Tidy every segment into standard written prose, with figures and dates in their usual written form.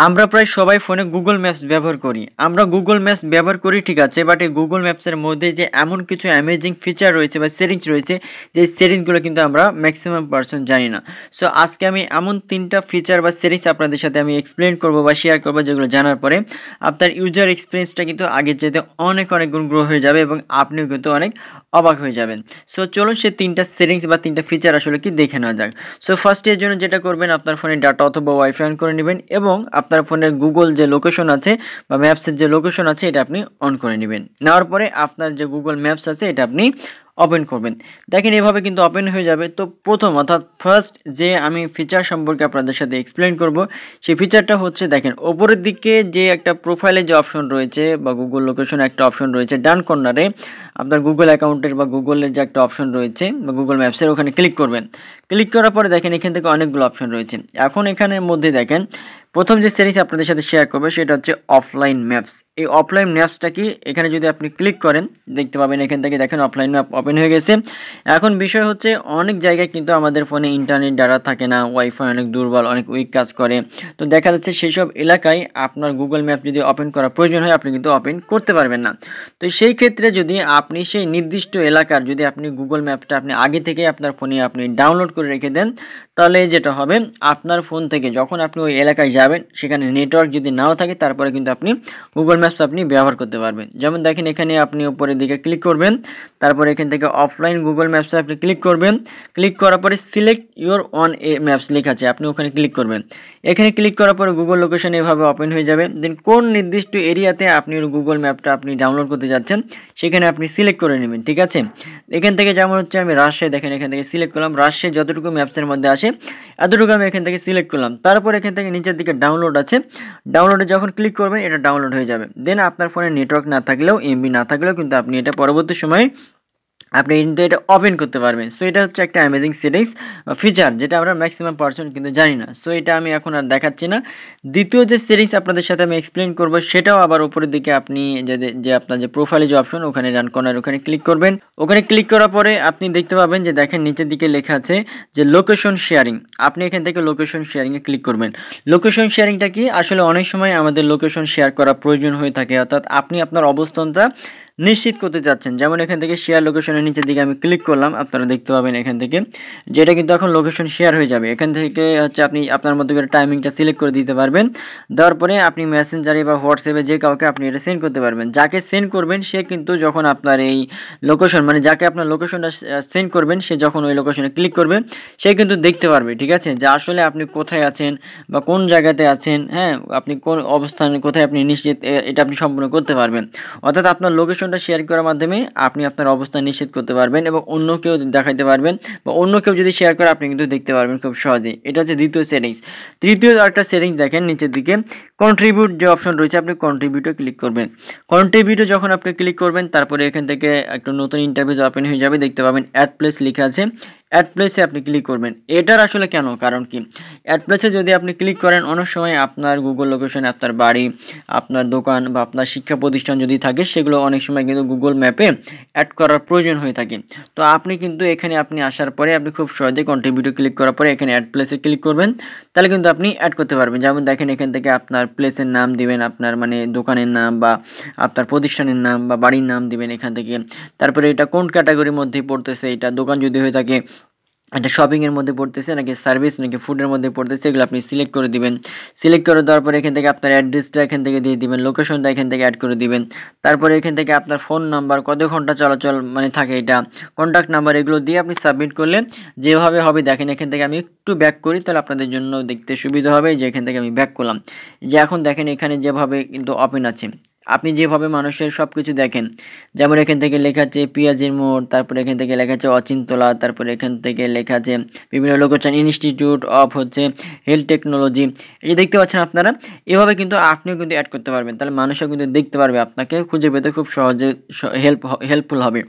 আমরা প্রায় সবাই ফোনে গুগল ম্যাপস ব্যবহার করি। আমরা গুগল ম্যাপস ব্যবহার করি ঠিক আছে, বাট এই গুগল ম্যাপসের মধ্যে যে এমন কিছু অ্যামেজিং ফিচার রয়েছে বা সেটিংস রয়েছে, যে সেটিংসগুলো কিন্তু আমরা ম্যাক্সিমাম পারসন জানি না। সো আজকে আমি এমন 3টা ফিচার বা সেটিংস আপনাদের সাথে আমি এক্সপ্লেন করব বা শেয়ার করব, যেগুলো জানার পরে আপনার ইউজার এক্সপেরিয়েন্সটা কিন্তু আগের চাইতে অনেক অনেক গুণ গ্রো হয়ে যাবে এবং আপনিও কিন্তু অনেক অবাক হয়ে যাবেন। সো চলুন সে 3টা সেটিংস বা 3টা ফিচার আসলে কি দেখে নেওয়া যাক। সো ফার্স্ট এর জন্য যেটা করবেন, আপনার ফোনে ডাটা অথবা ওয়াইফাই অন করে নেবেন এবং আপনার ফোনের গুগল যে লোকেশন আছে বা ম্যাপসের যে লোকেশন আছে এটা আপনি অন করে নেবেন। নেওয়ার পরে আপনার যে গুগল ম্যাপস আছে এটা আপনি ওপেন করবেন। দেখেন এভাবে কিন্তু ওপেন হয়ে যাবে। তো প্রথম অর্থাৎ ফার্স্ট যে আমি ফিচার সম্পর্কে আপনাদের সাথে এক্সপ্লেন করব, সেই ফিচারটা হচ্ছে দেখেন উপরের দিকে যে একটা প্রোফাইলে যে অপশন রয়েছে বা গুগল লোকেশন একটা অপশন রয়েছে ডান কর্নারে, আপনার গুগল অ্যাকাউন্টের বা গুগলের যে একটা অপশন রয়েছে বা গুগল ম্যাপসের ওখানে ক্লিক করবেন। ক্লিক করার পরে দেখেন এখান থেকে অনেকগুলো অপশন রয়েছে। এখন এখানের মধ্যে দেখেন প্রথম যে সিরিজ আপনাদের সাথে শেয়ার করবে সেটা হচ্ছে অফলাইন ম্যাপস। এই অফলাইন ম্যাপসটা কি, এখানে যদি আপনি ক্লিক করেন দেখতে পাবেন এখান থেকে দেখেন অফলাইন ম্যাপ ওপেন হয়ে গেছে। এখন বিষয় হচ্ছে অনেক জায়গায় কিন্তু আমাদের ফোনে ইন্টারনেট ডাটা থাকে না, ওয়াইফাই অনেক দুর্বল, অনেক উইক কাজ করে। তো দেখা যাচ্ছে সেই সব এলাকায় আপনার গুগল ম্যাপ যদি ওপেন করা প্রয়োজন হয় আপনি কিন্তু ওপেন করতে পারবেন না। তো সেই ক্ষেত্রে যদি আপনি সেই নির্দিষ্ট এলাকার যদি আপনি গুগল ম্যাপটা আপনি আগে থেকে আপনার ফোনে আপনি ডাউনলোড করে রেখে দেন, তাহলে যেটা হবে আপনার ফোন থেকে যখন আপনি ওই এলাকায় যাবেন সেখানে নেটওয়ার্ক যদি নাও থাকে তারপরে কিন্তু আপনি গুগল ম্যাপস আপনি ব্যবহার করতে পারবেন। যেমন দেখেন এখানে আপনি উপরের দিকে ক্লিক করবেন, তারপরে এখান থেকে অফলাইন গুগল ম্যাপসে আপনি ক্লিক করবেন। ক্লিক করার পরে select your on a maps লেখা আছে, আপনি ওখানে ক্লিক করবেন। এখানে ক্লিক করার পরে গুগল লোকেশন এভাবে ওপেন হয়ে যাবে। দেন কোন নির্দিষ্ট এরিয়াতে আপনি গুগল ম্যাপটা আপনি ডাউনলোড করতে যাচ্ছেন সেখানে আপনি সিলেক্ট করে নেবেন, ঠিক আছে। এখান থেকে যেমন হচ্ছে আমি রাজশাহী, দেখেন এখান থেকে সিলেক্ট করলাম, রাজশাহী যতটুকু ম্যাপসের মধ্যে আসে এতটুকু আমি এখান থেকে সিলেক্ট করলাম। তারপর এখান থেকে নিচের দিকে ডাউনলোড আছে, ডাউনলোডে যখন ক্লিক করবেন এটা ডাউনলোড হয়ে যাবে। দেন আপনার ফোনে নেটওয়ার্ক না থাকলেও, এমবি না থাকলেও কিন্তু আপনি এটা পরবর্তী সময়ে আপনি কিন্তু এটা ওপেন করতে পারবেন। সো এটা হচ্ছে একটা অ্যামেজিং সেটিংস ফিচার, যেটা আমরা ম্যাক্সিমাম পারসন কিন্তু জানি না। সো এটা আমি এখন আর দেখাচ্ছি না। দ্বিতীয় যে সেটিংস আপনাদের সাথে আমি এক্সপ্লেন করব সেটাও আবার উপরের দিকে আপনি যে আপনার যে প্রোফাইলে যে অপশন ওখানে রান কর্নার ওখানে ক্লিক করবেন। ওখানে ক্লিক করার পরে আপনি দেখতে পাবেন যে দেখেন নিচের দিকে লেখা আছে যে লোকেশন শেয়ারিং। আপনি এখান থেকে লোকেশন শেয়ারিং এ ক্লিক করবেন। লোকেশন শেয়ারিংটা কি, আসলে অনেক সময় আমাদের লোকেশন শেয়ার করা প্রয়োজন হয়ে থাকে, অর্থাৎ আপনি আপনার অবস্থানটা নিশ্চিত করতে চাচ্ছেন। যেমন এখান থেকে শেয়ার লোকেশনের নিচের দিকে আমি ক্লিক করলাম, আপনারা দেখতে পাবেন এখান থেকে যেটা কিন্তু এখন লোকেশন শেয়ার হয়ে যাবে। এখান থেকে হচ্ছে আপনি আপনার মতো করে টাইমিংটা সিলেক্ট করে দিতে পারবেন। দেওয়ার পরে আপনি মেসেঞ্জারে বা হোয়াটসঅ্যাপে যে কাউকে আপনি এটা সেন্ড করতে পারবেন। যাকে সেন্ড করবেন সে কিন্তু যখন আপনার এই লোকেশন মানে যাকে আপনার লোকেশনটা সেন্ড করবেন সে যখন ওই লোকেশনে ক্লিক করবে সে কিন্তু দেখতে পারবে, ঠিক আছে, যে আসলে আপনি কোথায় আছেন বা কোন জায়গাতে আছেন, হ্যাঁ, আপনি কোন অবস্থানে কোথায় আপনি নিশ্চিত এটা আপনি সম্পূর্ণ করতে পারবেন। অর্থাৎ আপনার লোকেশনটা শেয়ার করার মাধ্যমে আপনি আপনার অবস্থান নিশ্চিত করতে পারবেন এবং অন্যকেও দেখাইতে পারবেন বা অন্য কেউ যদি শেয়ার করে আপনি কিন্তু দেখতে পারবেন খুব সহজেই। এটা হচ্ছে দ্বিতীয় সেটিংস। তৃতীয় আরেকটা সেটিংস দেখেন নিচের দিকে কন্ট্রিবিউট যে অপশন রয়েছে আপনি কন্ট্রিবিউটে ক্লিক করবেন। কন্ট্রিবিউটে যখন আপনি ক্লিক করবেন তারপরে এখান থেকে একটা নতুন ইন্টারফেস ওপেন হয়ে যাবে, দেখতে পাবেন অ্যাড প্লেস লেখা আছে। অ্যাড প্লেসে আপনি ক্লিক করবেন। এটার আসলে কেন, কারণ কি, অ্যাড প্লেসে যদি আপনি ক্লিক করেন অনেক সময় আপনার গুগল লোকেশন আপনার বাড়ি, আপনার দোকান বা আপনার শিক্ষা প্রতিষ্ঠান যদি থাকে সেগুলো অনেক সময় কিন্তু গুগল ম্যাপে অ্যাড করার প্রয়োজন হয়ে থাকে। তো আপনি কিন্তু এখানে আপনি আসার পরে আপনি খুব সহজে কন্ট্রিবিউটে ক্লিক করার পরে এখানে অ্যাড প্লেসে ক্লিক করবেন, তাহলে কিন্তু আপনি অ্যাড করতে পারবেন। যেমন দেখেন এখান থেকে আপনার প্লেসের নাম দিবেন, আপনার মানে দোকানের নাম বা আপনার প্রতিষ্ঠানের নাম বা বাড়ির নাম দিবেন এখান থেকে। তারপরে এটা কোন ক্যাটাগরির মধ্যে পড়তেছে, এটা দোকান যদি হয়ে থাকে, এটা শপিং এর মধ্যে পড়তেছে নাকি সার্ভিস নাকি ফুডের মধ্যে পড়তেছে, এগুলো আপনি সিলেক্ট করে দিবেন। সিলেক্ট করে দেওয়ার পরে এখান থেকে আপনার অ্যাড্রেসটা এখান থেকে দিয়ে দিবেন, লোকেশনটা এখান থেকে অ্যাড করে দিবেন। তারপরে এখান থেকে আপনার ফোন নাম্বার, কত ঘন্টা চলাচল মানে থাকে এটা, কন্ট্যাক্ট নাম্বার, এগুলো দিয়ে আপনি সাবমিট করলে যেভাবে হবে দেখেন এখান থেকে আমি একটু ব্যাক করি তাহলে আপনাদের জন্য দেখতে সুবিধা হবে। যে এখান থেকে আমি ব্যাক করলাম, যে এখন দেখেন এখানে যেভাবে কিন্তু ওপেন আছে, আপনি যেভাবে মানুষের সবকিছু দেখেন, যেমন এখান থেকে লেখা আছে পিঁয়াজের মোড়, তারপরে এখান থেকে লেখা আছে অচিন্তলা, তারপরে এখান থেকে লেখা আছে বিভিন্ন লোকেশন ইনস্টিটিউট অফ হচ্ছে হেলথ টেকনোলজি। এই যে দেখতে পাচ্ছেন আপনারা, এভাবে কিন্তু আপনিও কিন্তু অ্যাড করতে পারবেন, তাহলে মানুষও কিন্তু দেখতে পারবে, আপনাকে খুঁজে পেতে খুব সহজে হেল্পফুল হবে।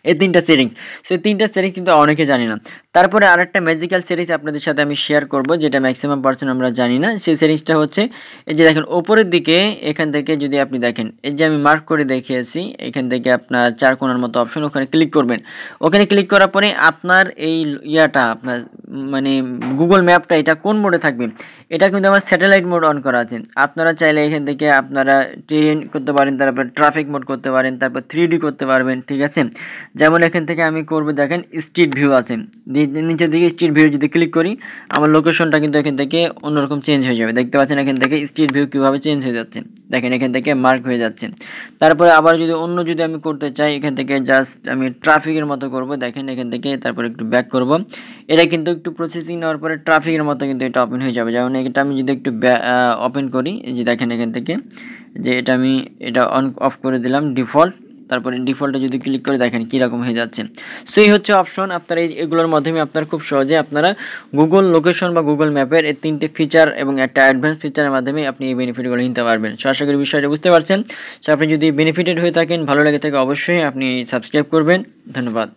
এই ৩টা সেটিংস। সো এই ৩টা সেটিংস কিন্তু অনেকে জানে না। তারপরে আরেকটা ম্যাজিক্যাল সেটিংস আপনাদের সাথে আমি শেয়ার করব, যেটা ম্যাক্সিমাম পারসন আমরা জানি না। সেই সেটিংসটা হচ্ছে এই যে দেখেন উপরের দিকে এখান থেকে যদি আপনি দেখেন, এই যে আমি মার্ক করে দেখিয়েছি, এখান থেকে আপনার ৪ কোণার মতো অপশন, ওখানে ক্লিক করবেন। ওখানে ক্লিক করার পরে আপনার এই ইয়াটা আপনার মানে গুগল ম্যাপটা এটা কোন মোডে থাকবে? এটা কিন্তু আমার স্যাটেলাইট মোড অন করা আছে। আপনারা চাইলে এখান থেকে আপনারা ট্রেন করতে পারেন, তারপর ট্রাফিক মোড করতে পারেন, তারপর 3D করতে পারবেন, ঠিক আছে? যেমন এখান থেকে আমি করব, দেখেন স্ট্রিট ভিউ আছে, নিচের দিকে স্ট্রিট ভিউ যদি ক্লিক করি আমার লোকেশনটা কিন্তু এখান থেকে অন্যরকম চেঞ্জ হয়ে যাবে। দেখতে পাচ্ছেন এখান থেকে স্ট্রিট ভিউ কীভাবে চেঞ্জ হয়ে যাচ্ছে, দেখেন এখান থেকে মার্ক হয়ে যাচ্ছে। তারপরে আবার যদি অন্য যদি আমি করতে চাই, এখান থেকে জাস্ট আমি ট্রাফিকের মতো করব, দেখেন এখান থেকে, তারপর একটু ব্যাক করব। এটা কিন্তু একটু প্রসেসিং নেওয়ার পরে ট্রাফিকের মতো কিন্তু এটা ওপেন হয়ে যাবে। যেমন এটা আমি যদি একটু ওপেন করি, এই যে দেখেন এখান থেকে যে এটা আমি এটা অন অফ করে দিলাম ডিফল্ট, তারপরে ডিফল্টে যদি ক্লিক করে দেখেন কীরকম হয়ে যাচ্ছে। সো এই হচ্ছে অপশন, আপনারা এগুলোর মাধ্যমে আপনারা খুব সহজে আপনারা গুগল লোকেশন বা গুগল ম্যাপের এই 3টে ফিচার এবং একটা অ্যাডভান্স ফিচারের মাধ্যমে আপনি এই বেনিফিটগুলো নিতে পারবেন। সো আশা করি বিষয়টা বুঝতে পারছেন। সো আপনি যদি বেনিফিটেড হয়ে থাকেন, ভালো লেগে থাকে, অবশ্যই আপনি সাবস্ক্রাইব করবেন। ধন্যবাদ।